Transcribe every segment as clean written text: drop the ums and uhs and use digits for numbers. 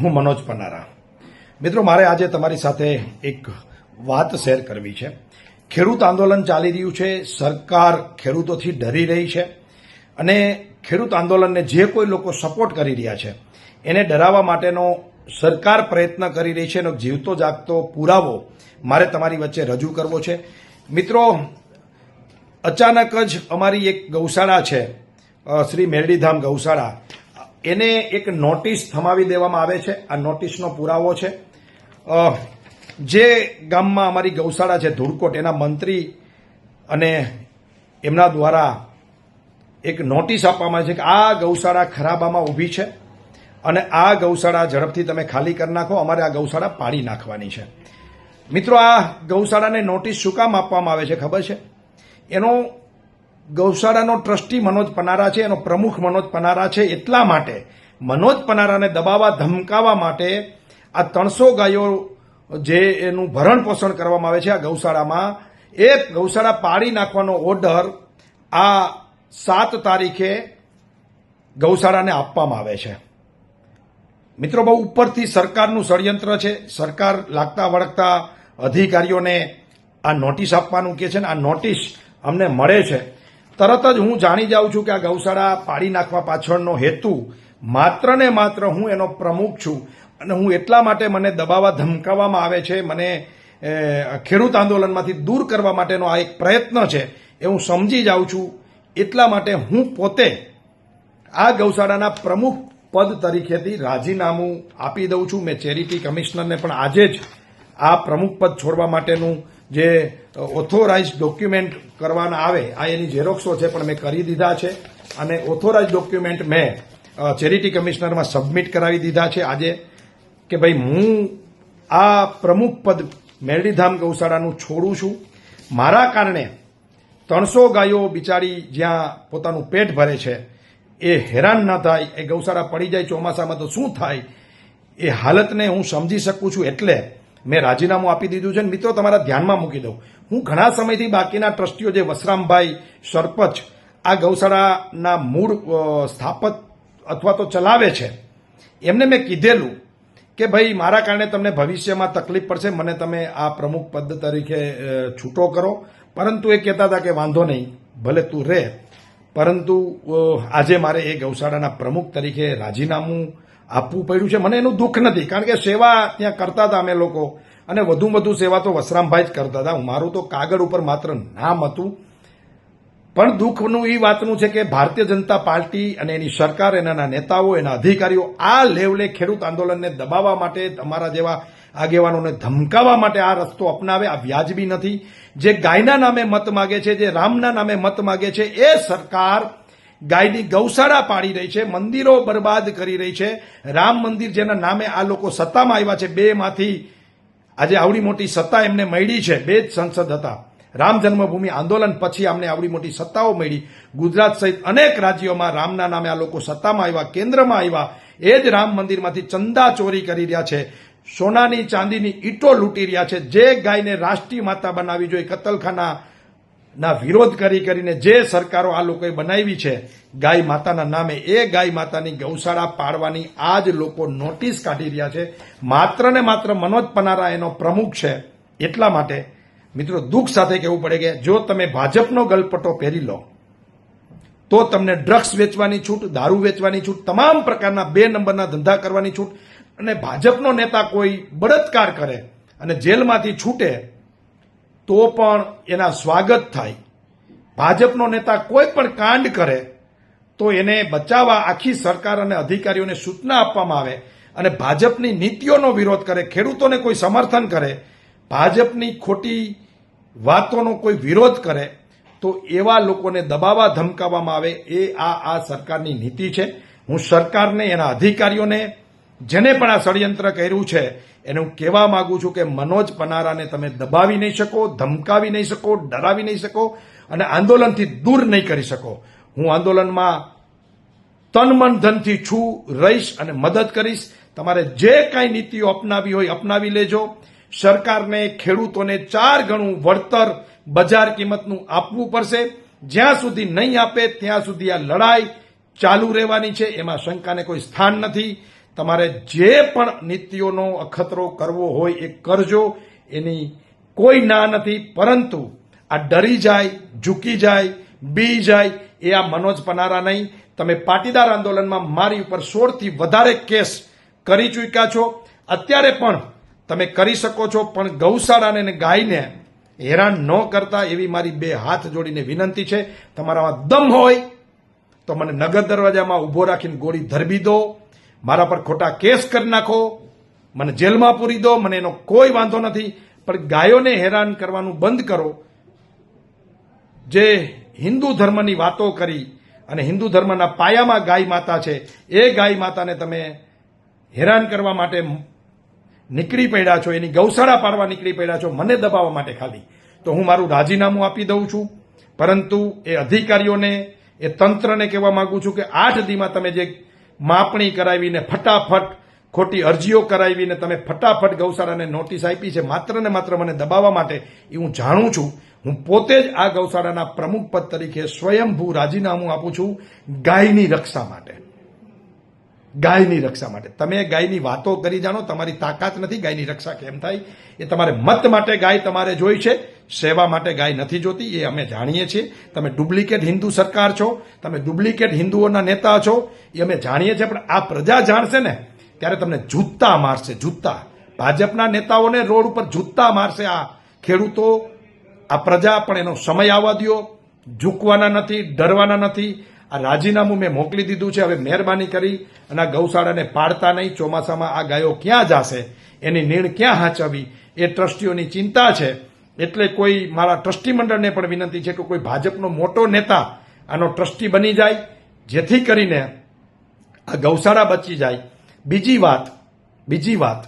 હું મનોજ પનારા. મિત્રો, મારે આજે તમારી સાથે એક વાત શેર કરવી છે. ખેડૂત આંદોલન ચાલી રહ્યું છે. સરકાર ખેડૂતોથી ડરી રહી છે અને ખેડૂત આંદોલનને જે કોઈ લોકો સપોર્ટ કરી રહ્યા છે એને ડરાવવા માટેનો સરકાર પ્રયત્ન કરી રહી છે એનો જીવતો જાગતો પુરાવો મારે તમારી વચ્ચે રજૂ કરવો છે. મિત્રો, અચાનક જ અમારી એક ગૌશાળા છે, શ્રી મેરડીધામ ગૌશાળા, એને એક નોટિસ થમાવી દેવામાં આવે છે. આ નોટિસનો પુરાવો છે. જે ગામમાં અમારી ગૌશાળા છે ધુડકોટ, એના મંત્રી અને એમના દ્વારા એક નોટિસ આપવામાં આવે છે કે આ ગૌશાળા ખરાબામાં ઊભી છે અને આ ગૌશાળા ઝડપથી તમે ખાલી કરી નાખો, અમારે આ ગૌશાળા પાડી નાખવાની છે. મિત્રો, આ ગૌશાળાને નોટિસ શું કામ આપવામાં આવે છે ખબર છે? એનો ગૌશાળાનો ટ્રસ્ટી મનોજ પનારા છે, એનો પ્રમુખ મનોજ પનારા છે. એટલા માટે મનોજ પનારાને દબાવવા ધમકાવવા માટે આ 300 ગાયો જે એનું ભરણ પોષણ કરવામાં આવે છે આ ગૌશાળામાં, એ ગૌશાળા પાડી નાખવાનો ઓર્ડર આ 7 તારીખે ગૌશાળાને આપવામાં આવે છે. મિત્રો, બહુ ઉપરથી સરકારનું ષડયંત્ર છે. સરકાર લાગતા વળગતા અધિકારીઓને આ નોટિસ આપવાનું કહે છે ને આ નોટિસ અમને મળે છે. તરત જ હું જાણી જાઉં છું કે આ ગૌશાળા પાડી નાખવા પાછળનો હેતુ માત્ર ને માત્ર હું એનો પ્રમુખ છું અને હું એટલા માટે મને દબાવવા ધમકાવવામાં આવે છે, મને ખેડૂત આંદોલનમાંથી દૂર કરવા માટેનો આ એક પ્રયત્ન છે એ હું સમજી જાઉં છું. એટલા માટે હું પોતે આ ગૌશાળાના પ્રમુખ પદ તરીકેથી રાજીનામું આપી દઉં છું. મેં ચેરિટી કમિશનરને પણ આજે જ આ પ્રમુખ પદ છોડવા માટેનું જે ઓથોરાઇઝ ડોક્યુમેન્ટ કરવાના આવે આ એની ઝેરોક્સો છે પણ મેં કરી દીધા છે અને ઓથોરાઇઝ ડોક્યુમેન્ટ મેં ચેરિટી કમિશનરમાં સબમિટ કરાવી દીધા છે આજે કે ભાઈ હું આ પ્રમુખ પદ મેરડીધામ ગૌશાળાનું છોડું છું. મારા કારણે 300 ગાયો બિચારી જ્યાં પોતાનું પેટ ભરે છે એ હેરાન ન થાય, એ ગૌશાળા પડી જાય ચોમાસામાં તો શું થાય એ હાલતને હું સમજી શકું છું, એટલે મેં રાજીનામું આપી દીધું છે. મિત્રો, તમારા ધ્યાનમાં મૂકી દઉં, હું ઘણા સમયથી બાકીના ટ્રસ્ટીઓ જે વસરામભાઈ સરપંચ આ ગૌશાળાના મૂળ સ્થાપક અથવા તો ચલાવે છે એમને મેં કીધેલું કે ભાઈ મારા કારણે તમને ભવિષ્યમાં તકલીફ પડશે, મને તમે આ પ્રમુખ પદ તરીકે છૂટો કરો. પરંતુ એ કહેતા હતા કે વાંધો નહીં, ભલે તું રહે. પરંતુ આજે મારે એ ગૌશાળાના પ્રમુખ તરીકે રાજીનામું આપવું પડ્યું છે. મને એનું દુઃખ નથી, કારણ કે સેવા ત્યાં કરતા હતા અમે લોકો અને વધુ સેવા તો વસરામભાઈ જ કરતા હતા. મારું તો કાગળ ઉપર માત્ર નામ હતું. પણ દુઃખનું એ વાતનું છે કે ભારતીય જનતા પાર્ટી અને એની સરકાર, એના નેતાઓ, એના અધિકારીઓ આ લેવલે ખેડૂત આંદોલનને દબાવવા માટે, અમારા જેવા આગેવાનોને ધમકાવવા માટે આ રસ્તો અપનાવે. આ વ્યાજબી નથી. જે ગાયના નામે મત માગે છે, જે રામના નામે મત માગે છે, એ સરકાર ગાયની ગૌશાળા પાડી રહી છે, મંદિરો બરબાદ કરી રહી છે. રામ મંદિર જેના નામે આ લોકો સત્તામાં આવ્યા છે, 2 માંથી આજે આવડી મોટી સત્તા એમને મળી છે. 2 જ સંસદ હતા. રામ જન્મભૂમિ આંદોલન પછી અમને આવડી મોટી સત્તાઓ મળી. ગુજરાત સહિત અનેક રાજ્યોમાં રામના નામે આ લોકો સત્તામાં આવ્યા, કેન્દ્રમાં આવ્યા. એ જ રામ મંદિરમાંથી ચંદા ચોરી કરી રહ્યા છે, સોનાની ચાંદીની ઈંટો લૂંટી રહ્યા છે. જે ગાયને રાષ્ટ્રીય માતા બનાવી જોઈએ, કતલખાના વિરોધ કરીને જે સરકારો આ લોકોએ બનાવી છે ગાય માતાના નામે, એ ગાય માતાની ગૌશાળા પાડવાની આ જ લોકો નોટિસ કાઢી રહ્યા છે. માત્ર ને માત્ર મનોજ પનારા એનો પ્રમુખ છે. એટલા માટે મિત્રો, દુઃખ સાથે કહેવું પડે કે જો તમે ભાજપનો ગલપટો પહેરી લો તો તમને ડ્રગ્સ વેચવાની છૂટ, દારૂ વેચવાની છૂટ, તમામ પ્રકારના 2 નંબરના ધંધા કરવાની છૂટ, અને ભાજપનો નેતા કોઈ બળાત્કાર કરે અને જેલમાંથી છૂટે તો પણ એના સ્વાગત થાય. ભાજપનો નેતા કોઈ પણ કાંડ કરે તો એને બચાવવા આખી સરકાર અને અધિકારીઓને સૂચના આપવામાં આવે અને ભાજપની નીતિઓનો વિરોધ કરે, ખેડૂતોને કોઈ સમર્થન કરે, ભાજપની ખોટી વાતોનો કોઈ વિરોધ કરે તો એવા લોકોને દબાવવા ધમકાવવામાં આવે. એ આ સરકારની નીતિ છે. હું સરકારને, એના અધિકારીઓને, જેને પણ આ ષડયંત્ર કર્યું છે એને હું કહેવા માંગુ છું કે મનોજ પનારાને તમે દબાવી નહીં શકો, ધમકાવી નહીં શકો, ડરાવી નહીં શકો અને આંદોલનથી દૂર નહીં કરી શકો. હું આંદોલનમાં તન મન ધનથી છું, રહીશ અને મદદ કરીશ. તમારે જે કાંઈ નીતિઓ અપનાવી હોય અપનાવી લેજો. સરકારને ખેડૂતોને 4 ગણું વળતર બજાર કિંમતનું આપવું પડશે. જ્યાં સુધી નહીં આપે ત્યાં સુધી આ લડાઈ ચાલુ રહેવાની છે, એમાં શંકાને કોઈ સ્થાન નથી. તમારે જે પણ નીતિઓનો અખતરો કરવો હોય એ કરજો, એની કોઈ ના નથી. પરંતુ આ ડરી જાય, ઝૂકી જાય, બી જાય એ આ મનોજ પનારા નહીં. તમે પાટીદાર આંદોલનમાં મારી ઉપર 16 થી વધારે કેસ કરી ચૂક્યા છો, અત્યારે પણ તમે કરી શકો છો, પણ ગૌશાળાને અને ગાયને હેરાન ન કરતા એવી મારી 2 હાથ જોડીને વિનંતી છે. તમારામાં દમ હોય તો મને નગર દરવાજામાં ઊભો રાખીને ગોળી ધરબી દો, મારા પર ખોટા કેસ કરી નાખો, મને જેલમાં પૂરી દો, મને એનો કોઈ વાંધો નથી. પણ ગાયોને હેરાન કરવાનું બંધ કરો. જે હિન્દુ ધર્મની વાતો કરી અને હિન્દુ ધર્મના પાયામાં ગાય માતા છે, એ ગાય માતાને તમે હેરાન કરવા માટે નીકળી પડ્યા છો, એની ગૌશાળા પાડવા નીકળી પડ્યા છો, મને દબાવવા માટે ખાલી. તો હું મારું રાજીનામું આપી દઉં છું. પરંતુ એ અધિકારીઓને, એ તંત્રને કહેવા માંગુ છું કે 8 દીમાં તમે જે માપણી કરાવીને ફટાફટ ખોટી અરજીઓ કરાવીને તમે ફટાફટ ગૌશાળાને નોટિસ આપી છે માત્ર ને માત્ર મને દબાવવા માટે, એ હું જાણું છું. હું પોતે જ આ ગૌશાળાના પ્રમુખ પદ તરીકે સ્વયંભૂ રાજીનામું આપું છું ગાયની રક્ષા માટે. ગાયની રક્ષા માટે. તમે ગાયની વાતો કરી જાણો, તમારી તાકાત નથી. ગાયની રક્ષા કેમ થાય એ તમારે મત માટે ગાય તમારે જોઈ છે, સેવા માટે ગાય નથી જોતી, એ અમે જાણીએ છીએ. તમે ડુપ્લિકેટ હિન્દુ સરકાર છો, તમે ડુપ્લિકેટ હિન્દુઓના નેતા છો, એ અમે જાણીએ છીએ. પણ આ પ્રજા જાણશે ને ત્યારે તમને જૂતા મારશે, જૂતા. ભાજપના નેતાઓને રોડ ઉપર જૂતા મારશે આ ખેડૂતો, આ પ્રજા. પણ એનો સમય આવવા દો, ઝૂકવાના નથી, ડરવાના નથી. આ રાજીનામું મેં મોકલી દીધું છે. હવે મહેરબાની કરી અને આ ગૌશાળાને પાડતા નહીં. ચોમાસામાં આ ગાયો ક્યાં જશે, એની નીણ ક્યાં હાચવવી, એ ટ્રસ્ટીઓની ચિંતા છે. એટલે કોઈ મારા ટ્રસ્ટી મંડળને પણ વિનંતી છે કે કોઈ ભાજપનો મોટો નેતા આનો ટ્રસ્ટી બની જાય, જેથી કરીને આ ગૌશાળા બચી જાય. બીજી વાત,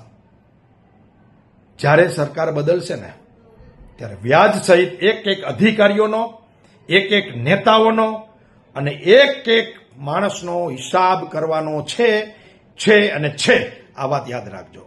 જ્યારે સરકાર બદલશે ને ત્યારે વ્યાજ સહિત એક અધિકારીઓનો, એક નેતાઓનો અને એક માણસનો હિસાબ કરવાનો છે. આ વાત યાદ રાખજો.